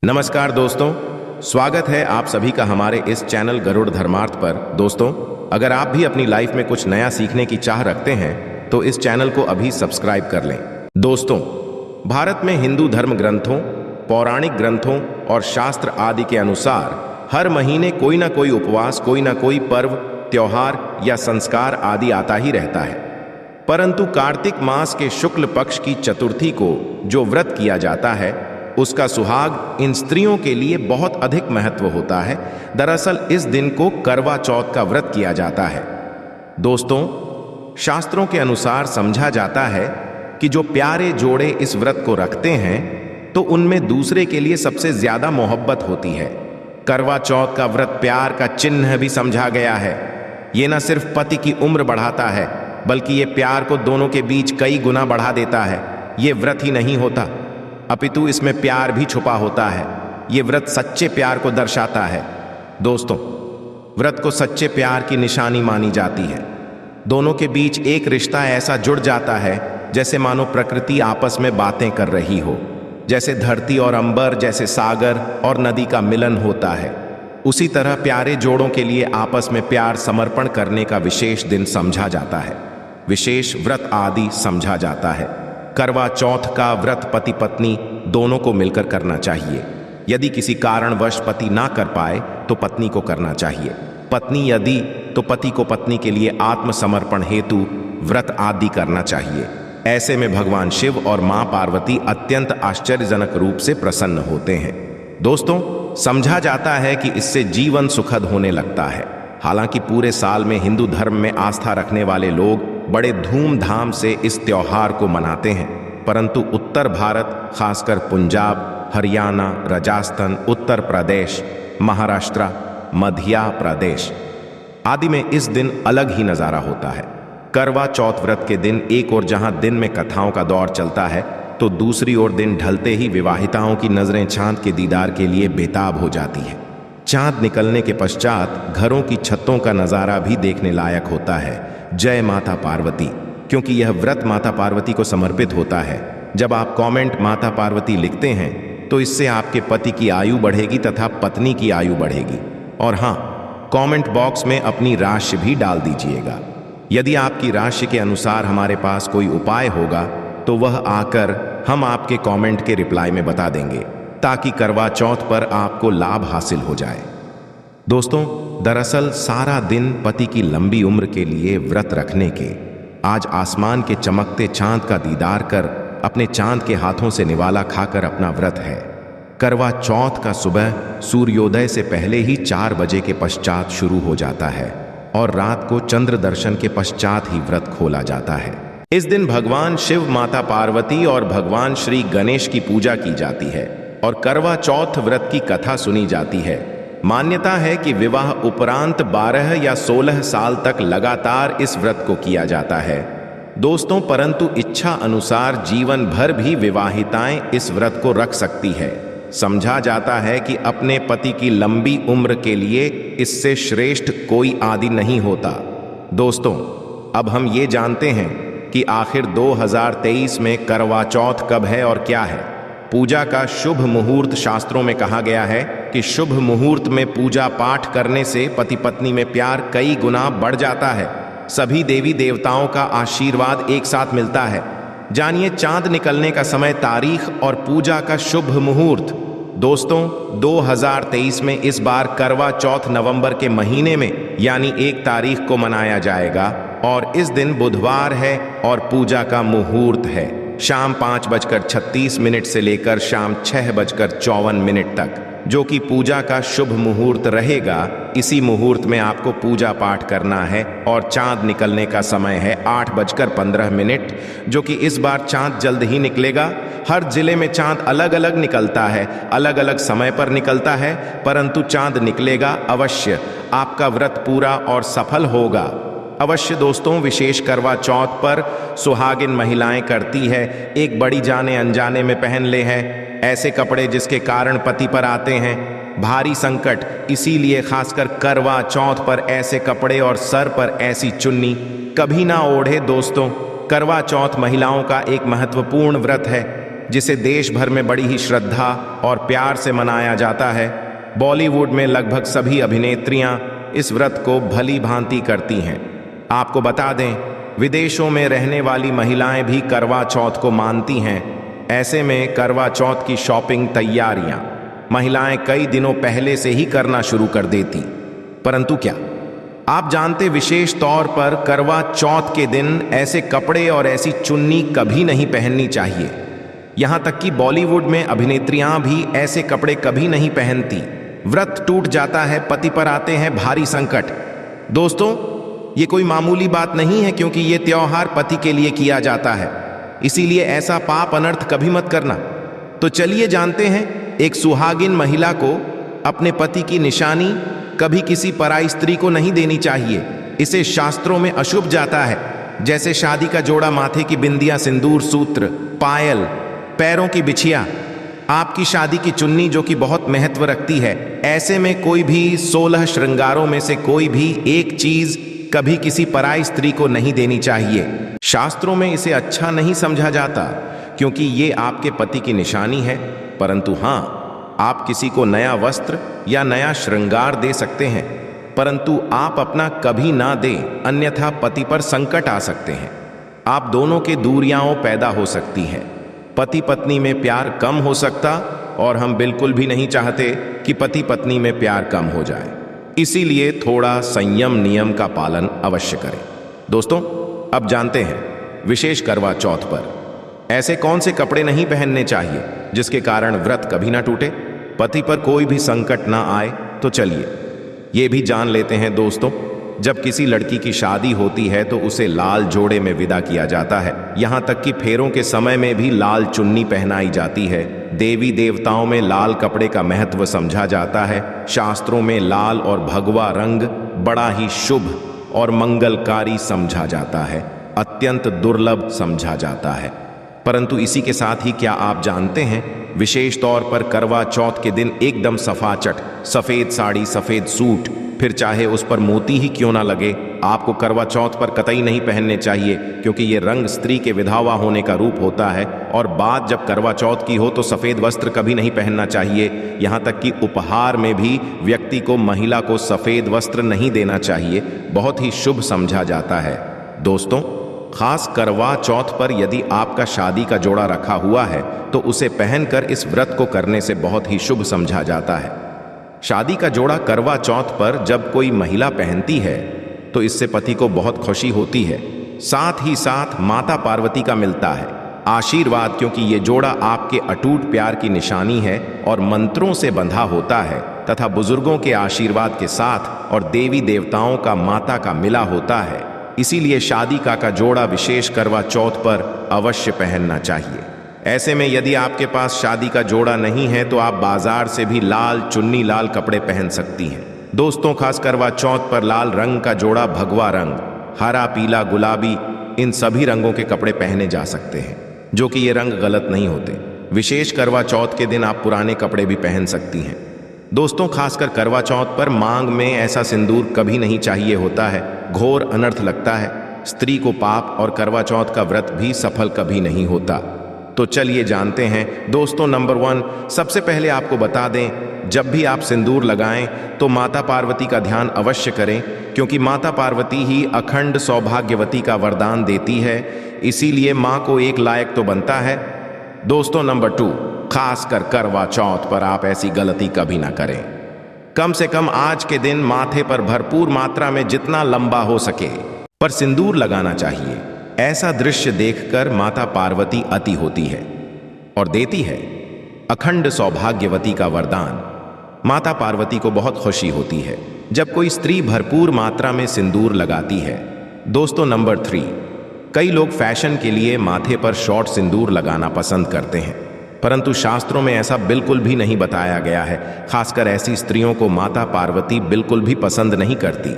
नमस्कार दोस्तों, स्वागत है आप सभी का हमारे इस चैनल गरुड़ धर्मार्थ पर। दोस्तों, अगर आप भी अपनी लाइफ में कुछ नया सीखने की चाह रखते हैं तो इस चैनल को अभी सब्सक्राइब कर लें। दोस्तों, भारत में हिंदू धर्म ग्रंथों, पौराणिक ग्रंथों और शास्त्र आदि के अनुसार हर महीने कोई ना कोई उपवास, कोई ना कोई पर्व, त्योहार या संस्कार आदि आता ही रहता है। परंतु कार्तिक मास के शुक्ल पक्ष की चतुर्थी को जो व्रत किया जाता है उसका सुहाग इन स्त्रियों के लिए बहुत अधिक महत्व होता है। दरअसल इस दिन को करवा चौथ का व्रत किया जाता है। दोस्तों, शास्त्रों के अनुसार समझा जाता है कि जो प्यारे जोड़े इस व्रत को रखते हैं तो उनमें दूसरे के लिए सबसे ज्यादा मोहब्बत होती है। करवा चौथ का व्रत प्यार का चिन्ह भी समझा गया है। ये न सिर्फ पति की उम्र बढ़ाता है बल्कि ये प्यार को दोनों के बीच कई गुना बढ़ा देता है। ये व्रत ही नहीं होता अपितु इसमें प्यार भी छुपा होता है। ये व्रत सच्चे प्यार को दर्शाता है। दोस्तों, व्रत को सच्चे प्यार की निशानी मानी जाती है। दोनों के बीच एक रिश्ता ऐसा जुड़ जाता है जैसे मानो प्रकृति आपस में बातें कर रही हो, जैसे धरती और अंबर, जैसे सागर और नदी का मिलन होता है। उसी तरह प्यारे जोड़ों के लिए आपस में प्यार समर्पण करने का विशेष दिन समझा जाता है, विशेष व्रत आदि समझा जाता है। करवा चौथ का व्रत पति पत्नी दोनों को मिलकर करना चाहिए। यदि किसी कारणवश पति ना कर पाए तो पत्नी को करना चाहिए। पत्नी यदि तो पति को पत्नी के लिए आत्मसमर्पण हेतु व्रत आदि करना चाहिए। ऐसे में भगवान शिव और मां पार्वती अत्यंत आश्चर्यजनक रूप से प्रसन्न होते हैं। दोस्तों, समझा जाता है कि इससे जीवन सुखद होने लगता है। हालांकि पूरे साल में हिंदू धर्म में आस्था रखने वाले लोग बड़े धूमधाम से इस त्योहार को मनाते हैं, परंतु उत्तर भारत, खासकर पंजाब, हरियाणा, राजस्थान, उत्तर प्रदेश, महाराष्ट्र, मध्य प्रदेश आदि में इस दिन अलग ही नज़ारा होता है। करवा चौथ व्रत के दिन एक ओर जहां दिन में कथाओं का दौर चलता है तो दूसरी ओर दिन ढलते ही विवाहिताओं की नजरें चांद के दीदार के लिए बेताब हो जाती है। चांद निकलने के पश्चात घरों की छतों का नज़ारा भी देखने लायक होता है। जय माता पार्वती, क्योंकि यह व्रत माता पार्वती को समर्पित होता है। जब आप कमेंट माता पार्वती लिखते हैं तो इससे आपके पति की आयु बढ़ेगी तथा पत्नी की आयु बढ़ेगी। और हाँ, कमेंट बॉक्स में अपनी राशि भी डाल दीजिएगा। यदि आपकी राशि के अनुसार हमारे पास कोई उपाय होगा तो वह आकर हम आपके कमेंट के रिप्लाई में बता देंगे, ताकि करवा चौथ पर आपको लाभ हासिल हो जाए। दोस्तों, दरअसल सारा दिन पति की लंबी उम्र के लिए व्रत रखने के आज आसमान के चमकते चांद का दीदार कर अपने चांद के हाथों से निवाला खाकर अपना व्रत है। करवा चौथ का सुबह सूर्योदय से पहले ही 4 बजे के पश्चात शुरू हो जाता है और रात को चंद्र दर्शन के पश्चात ही व्रत खोला जाता है। इस दिन भगवान शिव, माता पार्वती और भगवान श्री गणेश की पूजा की जाती है और करवा चौथ व्रत की कथा सुनी जाती है। मान्यता है कि विवाह उपरांत 12 या 16 साल तक लगातार इस व्रत को किया जाता है। दोस्तों, परंतु इच्छा अनुसार जीवन भर भी विवाहिताएं इस व्रत को रख सकती है। समझा जाता है कि अपने पति की लंबी उम्र के लिए इससे श्रेष्ठ कोई आदि नहीं होता। दोस्तों, अब हम ये जानते हैं कि आखिर 2023 में करवा चौथ कब है और क्या है। पूजा का शुभ मुहूर्त शास्त्रों में कहा गया है कि शुभ मुहूर्त में पूजा पाठ करने से पति पत्नी में प्यार कई गुना बढ़ जाता है। सभी देवी देवताओं का आशीर्वाद एक साथ मिलता है। जानिए चांद निकलने का समय, तारीख और पूजा का शुभ मुहूर्त। दोस्तों, 2023 में इस बार करवा चौथ नवंबर के महीने में यानी 1 तारीख को मनाया जाएगा और इस दिन बुधवार है और पूजा का मुहूर्त है शाम 5:36 से लेकर शाम 6:54 तक, जो कि पूजा का शुभ मुहूर्त रहेगा। इसी मुहूर्त में आपको पूजा पाठ करना है और चांद निकलने का समय है 8:15, जो कि इस बार चांद जल्द ही निकलेगा। हर जिले में चांद अलग अलग निकलता है, अलग अलग समय पर निकलता है, परंतु चांद निकलेगा अवश्य। आपका व्रत पूरा और सफल होगा अवश्य। दोस्तों, विशेष करवा चौथ पर सुहागिन महिलाएं करती है एक बड़ी जाने अनजाने में पहन ले है ऐसे कपड़े जिसके कारण पति पर आते हैं भारी संकट। इसीलिए खासकर करवा चौथ पर ऐसे कपड़े और सर पर ऐसी चुन्नी कभी ना ओढ़े। दोस्तों, करवा चौथ महिलाओं का एक महत्वपूर्ण व्रत है। जिसे देश भर में बड़ी ही श्रद्धा और प्यार से मनाया जाता है। बॉलीवुड में लगभग सभी अभिनेत्रियां इस व्रत को भली भांति करती हैं। आपको बता दें, विदेशों में रहने वाली महिलाएं भी करवा चौथ को मानती हैं। ऐसे में करवा चौथ की शॉपिंग तैयारियां महिलाएं कई दिनों पहले से ही करना शुरू कर देती। परंतु क्या आप जानते, विशेष तौर पर करवा चौथ के दिन ऐसे कपड़े और ऐसी चुन्नी कभी नहीं पहननी चाहिए। यहां तक कि बॉलीवुड में अभिनेत्रियां भी ऐसे कपड़े कभी नहीं पहनती। व्रत टूट जाता है, पति पर आते हैं भारी संकट। दोस्तों, ये कोई मामूली बात नहीं है, क्योंकि ये त्योहार पति के लिए किया जाता है। इसीलिए ऐसा पाप अनर्थ कभी मत करना। तो चलिए जानते हैं, एक सुहागिन महिला को अपने पति की निशानी कभी किसी पराई स्त्री को नहीं देनी चाहिए। इसे शास्त्रों में अशुभ जाता है। जैसे शादी का जोड़ा, माथे की बिंदिया, सिंदूर, सूत्र, पायल, पैरों की बिछिया, आपकी शादी की चुन्नी जो कि बहुत महत्व रखती है। ऐसे में कोई भी 16 श्रृंगारों में से कोई भी एक चीज कभी किसी पराई स्त्री को नहीं देनी चाहिए। शास्त्रों में इसे अच्छा नहीं समझा जाता, क्योंकि ये आपके पति की निशानी है। परंतु हाँ, आप किसी को नया वस्त्र या नया श्रृंगार दे सकते हैं, परंतु आप अपना कभी ना दें, अन्यथा पति पर संकट आ सकते हैं। आप दोनों के दूरियां पैदा हो सकती हैं। पति पत्नी में प्यार कम हो सकता, और हम बिल्कुल भी नहीं चाहते कि पति पत्नी में प्यार कम हो जाए। इसीलिए थोड़ा संयम नियम का पालन अवश्य करें। दोस्तों, अब जानते हैं विशेष करवा चौथ पर ऐसे कौन से कपड़े नहीं पहनने चाहिए जिसके कारण व्रत कभी ना टूटे, पति पर कोई भी संकट ना आए। तो चलिए ये भी जान लेते हैं। दोस्तों, जब किसी लड़की की शादी होती है तो उसे लाल जोड़े में विदा किया जाता है। यहाँ तक कि फेरों के समय में भी लाल चुन्नी पहनाई जाती है। देवी देवताओं में लाल कपड़े का महत्व समझा जाता है। शास्त्रों में लाल और भगवा रंग बड़ा ही शुभ और मंगलकारी समझा जाता है, अत्यंत दुर्लभ समझा जाता है। परंतु इसी के साथ ही क्या आप जानते हैं, विशेष तौर पर करवा चौथ के दिन एकदम सफाचट सफेद साड़ी, सफेद सूट, फिर चाहे उस पर मोती ही क्यों ना लगे, आपको करवा चौथ पर कतई नहीं पहनने चाहिए, क्योंकि ये रंग स्त्री के विधवा होने का रूप होता है। और बात जब करवा चौथ की हो तो सफेद वस्त्र कभी नहीं पहनना चाहिए। यहाँ तक कि उपहार में भी व्यक्ति को, महिला को सफेद वस्त्र नहीं देना चाहिए, बहुत ही शुभ समझा जाता है। दोस्तों, खास करवा चौथ पर यदि आपका शादी का जोड़ा रखा हुआ है तो उसे पहनकर इस व्रत को करने से बहुत ही शुभ समझा जाता है। शादी का जोड़ा करवा चौथ पर जब कोई महिला पहनती है तो इससे पति को बहुत खुशी होती है, साथ ही साथ माता पार्वती का मिलता है आशीर्वाद, क्योंकि ये जोड़ा आपके अटूट प्यार की निशानी है और मंत्रों से बंधा होता है तथा बुजुर्गों के आशीर्वाद के साथ और देवी देवताओं का, माता का मिला होता है। इसीलिए शादी का जोड़ा विशेष करवा चौथ पर अवश्य पहनना चाहिए। ऐसे में यदि आपके पास शादी का जोड़ा नहीं है तो आप बाजार से भी लाल चुन्नी, लाल कपड़े पहन सकती हैं। दोस्तों, खास करवा चौथ पर लाल रंग का जोड़ा, भगवा रंग, हरा, पीला, गुलाबी, इन सभी रंगों के कपड़े पहने जा सकते हैं, जो कि ये रंग गलत नहीं होते। विशेष करवा चौथ के दिन आप पुराने कपड़े भी पहन सकती हैं। दोस्तों, खासकर करवा चौथ पर मांग में ऐसा सिंदूर कभी नहीं चाहिए होता है, घोर अनर्थ लगता है, स्त्री को पाप, और करवा चौथ का व्रत भी सफल कभी नहीं होता। तो चलिए जानते हैं। दोस्तों, नंबर 1, सबसे पहले आपको बता दें, जब भी आप सिंदूर लगाएं तो माता पार्वती का ध्यान अवश्य करें, क्योंकि माता पार्वती ही अखंड सौभाग्यवती का वरदान देती है। इसीलिए माँ को एक लायक तो बनता है। दोस्तों, नंबर 2, खासकर करवा चौथ पर आप ऐसी गलती कभी ना करें। कम से कम आज के दिन माथे पर भरपूर मात्रा में जितना लंबा हो सके पर सिंदूर लगाना चाहिए। ऐसा दृश्य देखकर माता पार्वती अति होती है और देती है अखंड सौभाग्यवती का वरदान। माता पार्वती को बहुत खुशी होती है जब कोई स्त्री भरपूर मात्रा में सिंदूर लगाती है। दोस्तों, नंबर 3, कई लोग फैशन के लिए माथे पर शॉर्ट सिंदूर लगाना पसंद करते हैं, परंतु शास्त्रों में ऐसा बिल्कुल भी नहीं बताया गया है। खासकर ऐसी स्त्रियों को माता पार्वती बिल्कुल भी पसंद नहीं करती।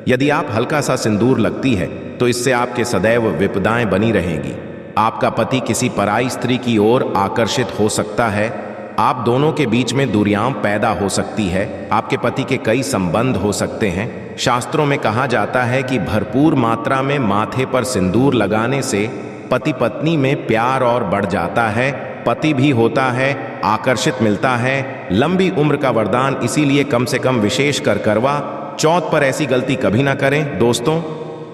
यदि आप हल्का सा सिंदूर लगती है तो इससे आपके सदैव विपदाएं बनी रहेंगी। आपका पति किसी पराई स्त्री की ओर आकर्षित हो सकता है, आप दोनों के बीच में दूरियां पैदा हो सकती है, आपके पति के कई संबंध हो सकते हैं। शास्त्रों में कहा जाता है कि भरपूर मात्रा में माथे पर सिंदूर लगाने से पति पत्नी में प्यार और बढ़ जाता है, पति भी होता है, आकर्षित मिलता है, लंबी उम्र का वरदान। इसीलिए कम से कम विशेष कर करवा चौथ पर ऐसी गलती कभी ना करें दोस्तों।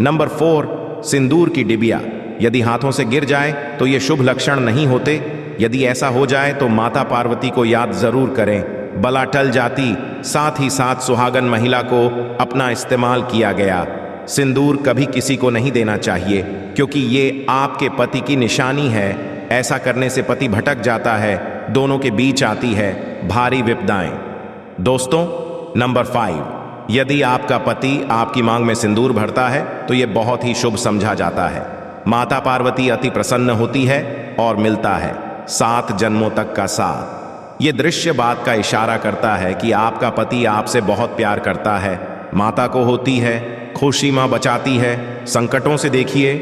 नंबर 4, सिंदूर की डिबिया। यदि हाथों से गिर जाए तो ये शुभ लक्षण नहीं होते। यदि ऐसा हो जाए तो माता पार्वती को याद जरूर करें, बला टल जाती। साथ ही साथ सुहागन महिला को अपना इस्तेमाल किया गया सिंदूर कभी किसी को नहीं देना चाहिए, क्योंकि ये आपके पति की निशानी है। ऐसा करने से पति भटक जाता है, दोनों के बीच आती है भारी विपदाएं। दोस्तों नंबर 5, यदि आपका पति आपकी मांग में सिंदूर भरता है तो यह बहुत ही शुभ समझा जाता है। माता पार्वती अति प्रसन्न होती है और मिलता है 7 जन्मों तक का साथ। ये दृश्य बात का इशारा करता है कि आपका पति आपसे बहुत प्यार करता है। माता को होती है खुशी, मां बचाती है संकटों से। देखिए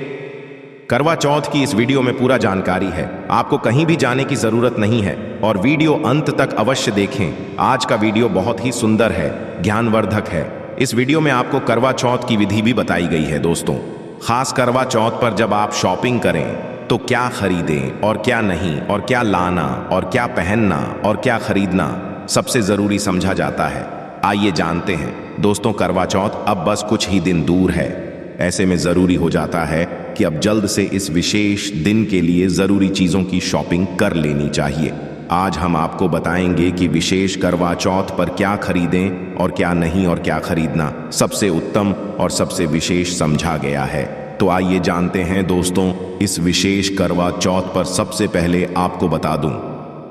करवा चौथ की इस वीडियो में पूरा जानकारी है, आपको कहीं भी जाने की जरूरत नहीं है और वीडियो अंत तक अवश्य देखें। आज का वीडियो बहुत ही सुंदर है, ज्ञानवर्धक है। इस वीडियो में आपको करवा चौथ की विधि भी बताई गई है दोस्तों। खास करवा चौथ पर जब आप शॉपिंग करें तो क्या खरीदें और क्या नहीं, और क्या लाना और क्या पहनना और क्या खरीदना सबसे जरूरी समझा जाता है। आइए जानते हैं दोस्तों। करवा चौथ अब बस कुछ ही दिन दूर है। ऐसे में जरूरी हो जाता है कि अब जल्द से इस विशेष दिन के लिए जरूरी चीजों की शॉपिंग कर लेनी चाहिए। आज हम आपको बताएंगे कि विशेष करवा चौथ पर क्या खरीदें और क्या नहीं, और क्या खरीदना सबसे उत्तम और सबसे विशेष समझा गया है। तो आइए जानते हैं दोस्तों। इस विशेष करवा चौथ पर सबसे पहले आपको बता दूं,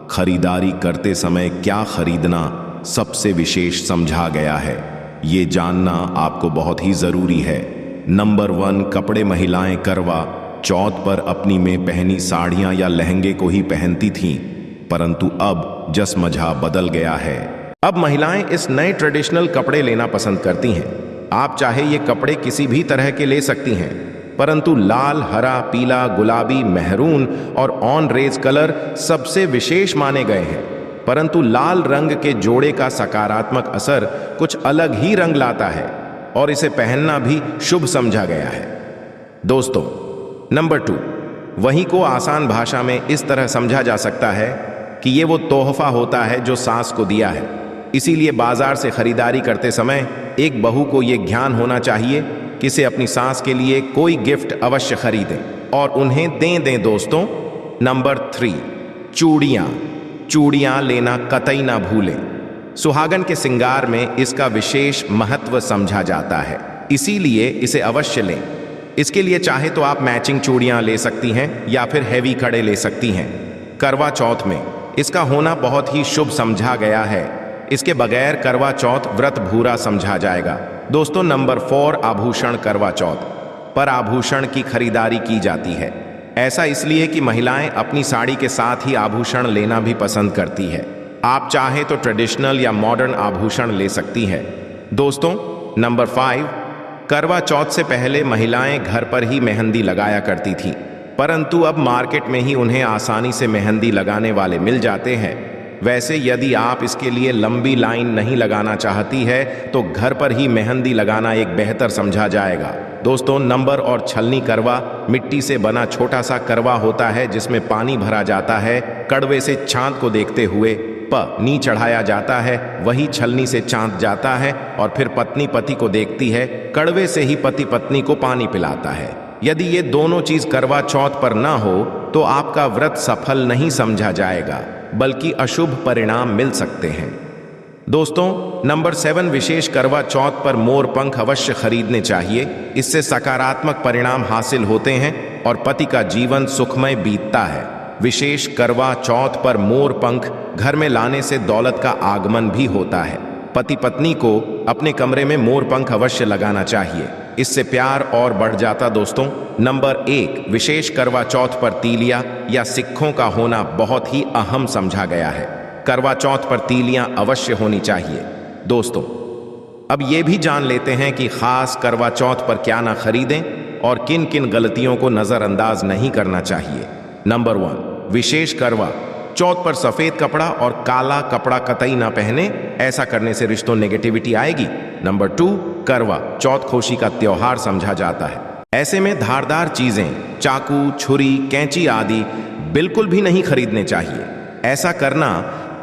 खरीदारी करते समय क्या खरीदना सबसे विशेष समझा गया है। ये जानना आपको बहुत ही जरूरी है। नंबर 1, कपड़े। महिलाएं करवा चौथ पर अपनी में पहनी साड़ियां या लहंगे को ही पहनती थीं, परंतु अब जसमझा बदल गया है। अब महिलाएं इस नए ट्रेडिशनल कपड़े लेना पसंद करती हैं। आप चाहे ये कपड़े किसी भी तरह के ले सकती हैं, परंतु लाल, हरा, पीला, गुलाबी, मेहरून और ऑन रेज कलर सबसे विशेष माने गए हैं। परंतु लाल रंग के जोड़े का सकारात्मक असर कुछ अलग ही रंग लाता है और इसे पहनना भी शुभ समझा गया है दोस्तों। नंबर 2, वहीं को आसान भाषा में इस तरह समझा जा सकता है कि ये वो तोहफा होता है जो सास को दिया है। इसीलिए बाजार से खरीदारी करते समय एक बहू को ये ज्ञान होना चाहिए कि इसे अपनी सास के लिए कोई गिफ्ट अवश्य खरीदें और उन्हें दें दोस्तों। नंबर 3, चूड़ियां। चूड़ियां लेना कतई ना भूलें। सुहागन के श्रृंगार में इसका विशेष महत्व समझा जाता है, इसीलिए इसे अवश्य लें। इसके लिए चाहे तो आप मैचिंग चूड़ियां ले सकती हैं या फिर हैवी कड़े ले सकती हैं। करवा चौथ में इसका होना बहुत ही शुभ समझा गया है। इसके बगैर करवा चौथ व्रत भूरा समझा जाएगा दोस्तों। नंबर 4, आभूषण। करवा चौथ पर आभूषण की खरीदारी की जाती है। ऐसा इसलिए कि महिलाएं अपनी साड़ी के साथ ही आभूषण लेना भी पसंद करती है। आप चाहें तो ट्रेडिशनल या मॉडर्न आभूषण ले सकती हैं दोस्तों। नंबर 5, करवा चौथ से पहले महिलाएं घर पर ही मेहंदी लगाया करती थीं, परंतु अब मार्केट में ही उन्हें आसानी से मेहंदी लगाने वाले मिल जाते हैं। वैसे यदि आप इसके लिए लंबी लाइन नहीं लगाना चाहती है तो घर पर ही मेहंदी लगाना एक बेहतर समझा जाएगा दोस्तों। नंबर और छलनी करवा मिट्टी से बना छोटा सा करवा होता है जिसमें पानी भरा जाता है। कड़वे से चांद को देखते हुए नी चढ़ाया जाता है, वही छलनी से चांद जाता है और फिर पत्नी पति को देखती है। कड़वे से ही पति पत्नी को पानी पिलाता है। यदि ये दोनों चीज करवा चौथ पर ना हो तो आपका व्रत सफल नहीं समझा जाएगा, बल्कि अशुभ परिणाम मिल सकते हैं दोस्तों। नंबर 7, विशेष करवा चौथ पर मोर पंख अवश्य खरीदने चाहिए। इससे सकारात्मक परिणाम हासिल होते हैं और पति का जीवन सुखमय बीतता है। विशेष करवा चौथ पर मोर पंख घर में लाने से दौलत का आगमन भी होता है। पति पत्नी को अपने कमरे में मोर पंख अवश्य लगाना चाहिए, इससे प्यार और बढ़ जाता दोस्तों। नंबर 1, विशेष करवा चौथ पर तीलियां या सिक्कों का होना बहुत ही अहम समझा गया है। करवा चौथ पर तीलियां अवश्य होनी चाहिए दोस्तों। अब ये भी जान लेते हैं कि खास करवा चौथ पर क्या ना खरीदें और किन किन गलतियों को नजरअंदाज नहीं करना चाहिए। नंबर 1, विशेष करवा चौथ पर सफेद कपड़ा और काला कपड़ा कतई ना पहने, ऐसा करने से रिश्तों नेगेटिविटी आएगी। नंबर 2, करवा चौथ खुशी का त्योहार समझा जाता है। ऐसे में धारदार चीजें, चाकू, छुरी, कैंची आदि बिल्कुल भी नहीं खरीदने चाहिए। ऐसा करना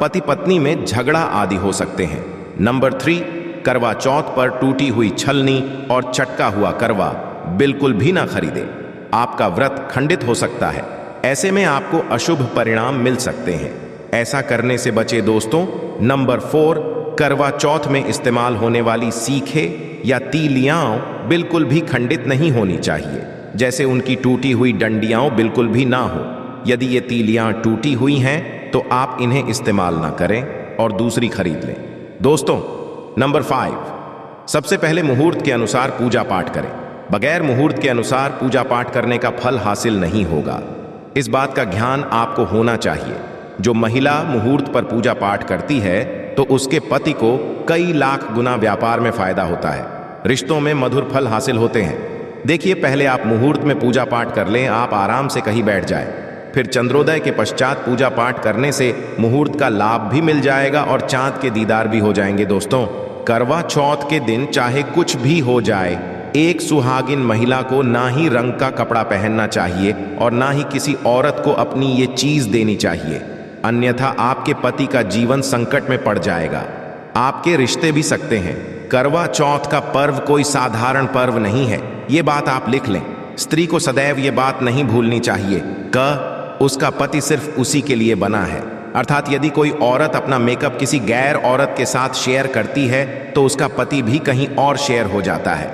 पति पत्नी में झगड़ा आदि हो सकते हैं। नंबर 3, करवा चौथ पर टूटी हुई छलनी और चटका हुआ करवा बिल्कुल भी ना खरीदे। आपका व्रत खंडित हो सकता है। ऐसे में आपको अशुभ परिणाम मिल सकते हैं। ऐसा करने से बचे दोस्तों। नंबर 4, करवा चौथ में इस्तेमाल होने वाली सीखे या तीलियां बिल्कुल भी खंडित नहीं होनी चाहिए। जैसे उनकी टूटी हुई डंडियां बिल्कुल भी ना हो। यदि ये तीलियां टूटी हुई हैं तो आप इन्हें इस्तेमाल ना करें और दूसरी खरीद लें। दोस्तों, नंबर 5, सबसे पहले मुहूर्त के अनुसार पूजा पाठ करें। बगैर मुहूर्त के अनुसार पूजा पाठ करने का फल हासिल नहीं होगा। इस बात का ध्यान आपको होना चाहिए। जो महिला मुहूर्त पर पूजा पाठ करती है तो उसके पति को कई लाख गुना व्यापार में फायदा होता है, रिश्तों में मधुर फल हासिल होते हैं। देखिए, पहले आप मुहूर्त में पूजा पाठ कर लें, आप आराम से कहीं बैठ जाएं। फिर चंद्रोदय के पश्चात पूजा पाठ करने से मुहूर्त का लाभ भी मिल जाएगा और चांद के दीदार भी हो जाएंगे। दोस्तों, करवा चौथ के दिन चाहे कुछ भी हो जाए, एक सुहागिन महिला को ना ही रंग का कपड़ा पहनना चाहिए और ना ही किसी औरत को अपनी ये चीज देनी चाहिए, अन्यथा आपके पति का जीवन संकट में पड़ जाएगा। आपके रिश्ते भी सकते हैं। करवा चौथ का पर्व कोई साधारण पर्व नहीं है, ये बात आप लिख लें। स्त्री को सदैव ये बात नहीं भूलनी चाहिए कि उसका पति सिर्फ उसी के लिए बना है। अर्थात यदि कोई औरत अपना मेकअप किसी गैर औरत के साथ शेयर करती है तो उसका पति भी कहीं और शेयर हो जाता है।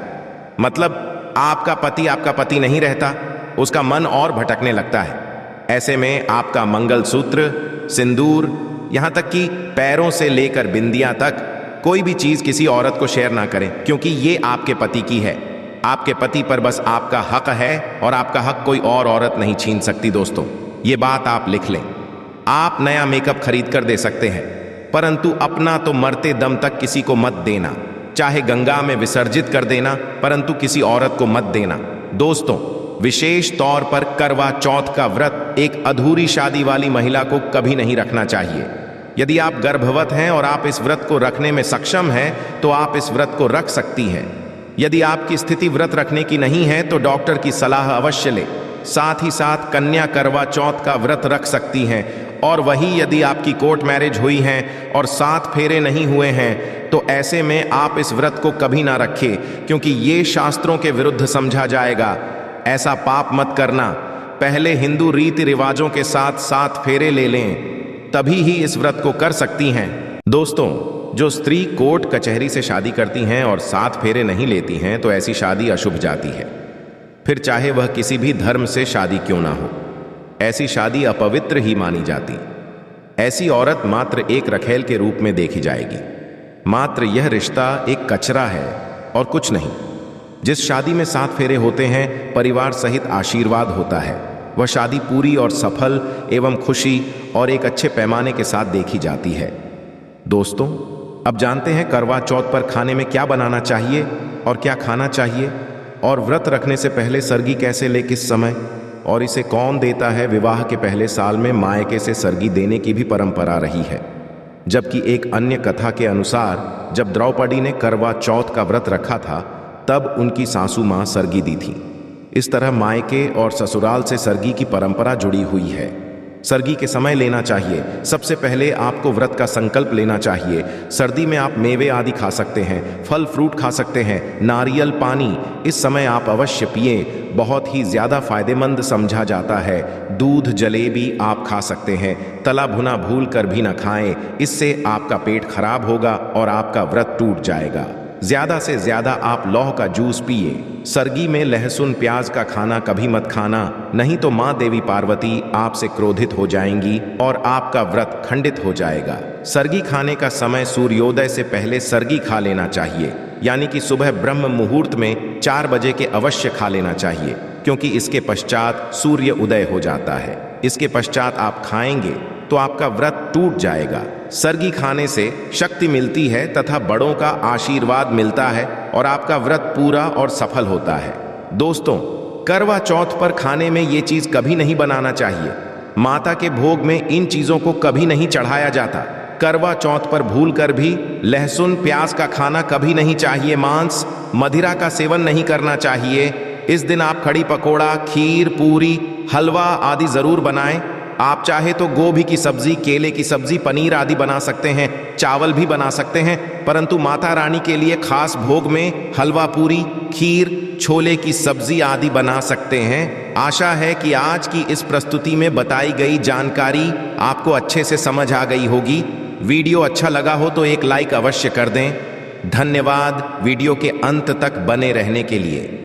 मतलब आपका पति नहीं रहता, उसका मन और भटकने लगता है। ऐसे में आपका मंगलसूत्र, सिंदूर, यहां तक कि पैरों से लेकर बिंदियां तक कोई भी चीज किसी औरत को शेयर ना करें, क्योंकि ये आपके पति की है। आपके पति पर बस आपका हक है और आपका हक कोई और औरत नहीं छीन सकती। दोस्तों, ये बात आप लिख लें। आप नया मेकअप खरीद कर दे सकते हैं, परंतु अपना तो मरते दम तक किसी को मत देना। चाहे गंगा में विसर्जित कर देना, परंतु किसी औरत को मत देना। दोस्तों, विशेष तौर पर करवा चौथ का व्रत एक अधूरी शादी वाली महिला को कभी नहीं रखना चाहिए। यदि आप गर्भवत हैं और आप इस व्रत को रखने में सक्षम हैं तो आप इस व्रत को रख सकती हैं। यदि आपकी स्थिति व्रत रखने की नहीं है तो डॉक्टर की सलाह अवश्य ले। साथ ही साथ कन्या करवा चौथ का व्रत रख सकती हैं। और वही यदि आपकी कोर्ट मैरिज हुई है और 7 फेरे नहीं हुए हैं तो ऐसे में आप इस व्रत को कभी ना रखें, क्योंकि ये शास्त्रों के विरुद्ध समझा जाएगा। ऐसा पाप मत करना। पहले हिंदू रीति रिवाजों के साथ 7 फेरे ले लें, तभी ही इस व्रत को कर सकती हैं। दोस्तों, जो स्त्री कोर्ट कचहरी से शादी करती हैं और 7 फेरे नहीं लेती हैं तो ऐसी शादी अशुभ जाती है। फिर चाहे वह किसी भी धर्म से शादी क्यों ना हो, ऐसी शादी अपवित्र ही मानी जाती। ऐसी औरत मात्र एक रखेल के रूप में देखी जाएगी। मात्र यह रिश्ता एक कचरा है और कुछ नहीं। जिस शादी में 7 फेरे होते हैं, परिवार सहित आशीर्वाद होता है, वह शादी पूरी और सफल एवं खुशी और एक अच्छे पैमाने के साथ देखी जाती है। दोस्तों, अब जानते हैं करवा चौथ पर खाने में क्या बनाना चाहिए और क्या खाना चाहिए, और व्रत रखने से पहले सरगी कैसे ले, किस समय, और इसे कौन देता है। विवाह के पहले साल में मायके से सरगी देने की भी परंपरा रही है, जबकि एक अन्य कथा के अनुसार जब द्रौपदी ने करवा चौथ का व्रत रखा था तब उनकी सासू मां सरगी दी थी। इस तरह मायके और ससुराल से सरगी की परंपरा जुड़ी हुई है। सरगी के समय लेना चाहिए। सबसे पहले आपको व्रत का संकल्प लेना चाहिए। सर्दी में आप मेवे आदि खा सकते हैं, फल फ्रूट खा सकते हैं, नारियल पानी इस समय आप अवश्य पिए, बहुत ही ज़्यादा फायदेमंद समझा जाता है। दूध जलेबी आप खा सकते हैं, तला भुना भूल कर भी ना खाएं, इससे आपका पेट खराब होगा और आपका व्रत टूट जाएगा। ज़्यादा से ज़्यादा आप लौह का जूस पिए। सरगी में लहसुन प्याज का खाना कभी मत खाना, नहीं तो माँ देवी पार्वती आपसे क्रोधित हो जाएंगी और आपका व्रत खंडित हो जाएगा। सरगी खाने का समय सूर्योदय से पहले सरगी खा लेना चाहिए, यानी कि सुबह ब्रह्म मुहूर्त में 4 बजे के अवश्य खा लेना चाहिए, क्योंकि इसके पश्चात सूर्य उदय हो जाता है। इसके पश्चात आप खाएंगे तो आपका व्रत टूट जाएगा। सरगी खाने से शक्ति मिलती है तथा बड़ों का आशीर्वाद मिलता है और आपका व्रत पूरा और सफल होता है। दोस्तों, करवा चौथ पर खाने में ये चीज कभी नहीं बनाना चाहिए। माता के भोग में इन चीजों को कभी नहीं चढ़ाया जाता। करवा चौथ पर भूल कर भी लहसुन प्याज का खाना कभी नहीं चाहिए। मांस मदिरा का सेवन नहीं करना चाहिए। इस दिन आप खड़ी पकौड़ा, खीर, पूरी, हलवा आदि जरूर बनाएं। आप चाहे तो गोभी की सब्जी, केले की सब्जी, पनीर आदि बना सकते हैं, चावल भी बना सकते हैं, परंतु माता रानी के लिए खास भोग में हलवा पूरी, खीर, छोले की सब्जी आदि बना सकते हैं। आशा है कि आज की इस प्रस्तुति में बताई गई जानकारी आपको अच्छे से समझ आ गई होगी। वीडियो अच्छा लगा हो तो एक लाइक अवश्य कर दें। धन्यवाद वीडियो के अंत तक बने रहने के लिए।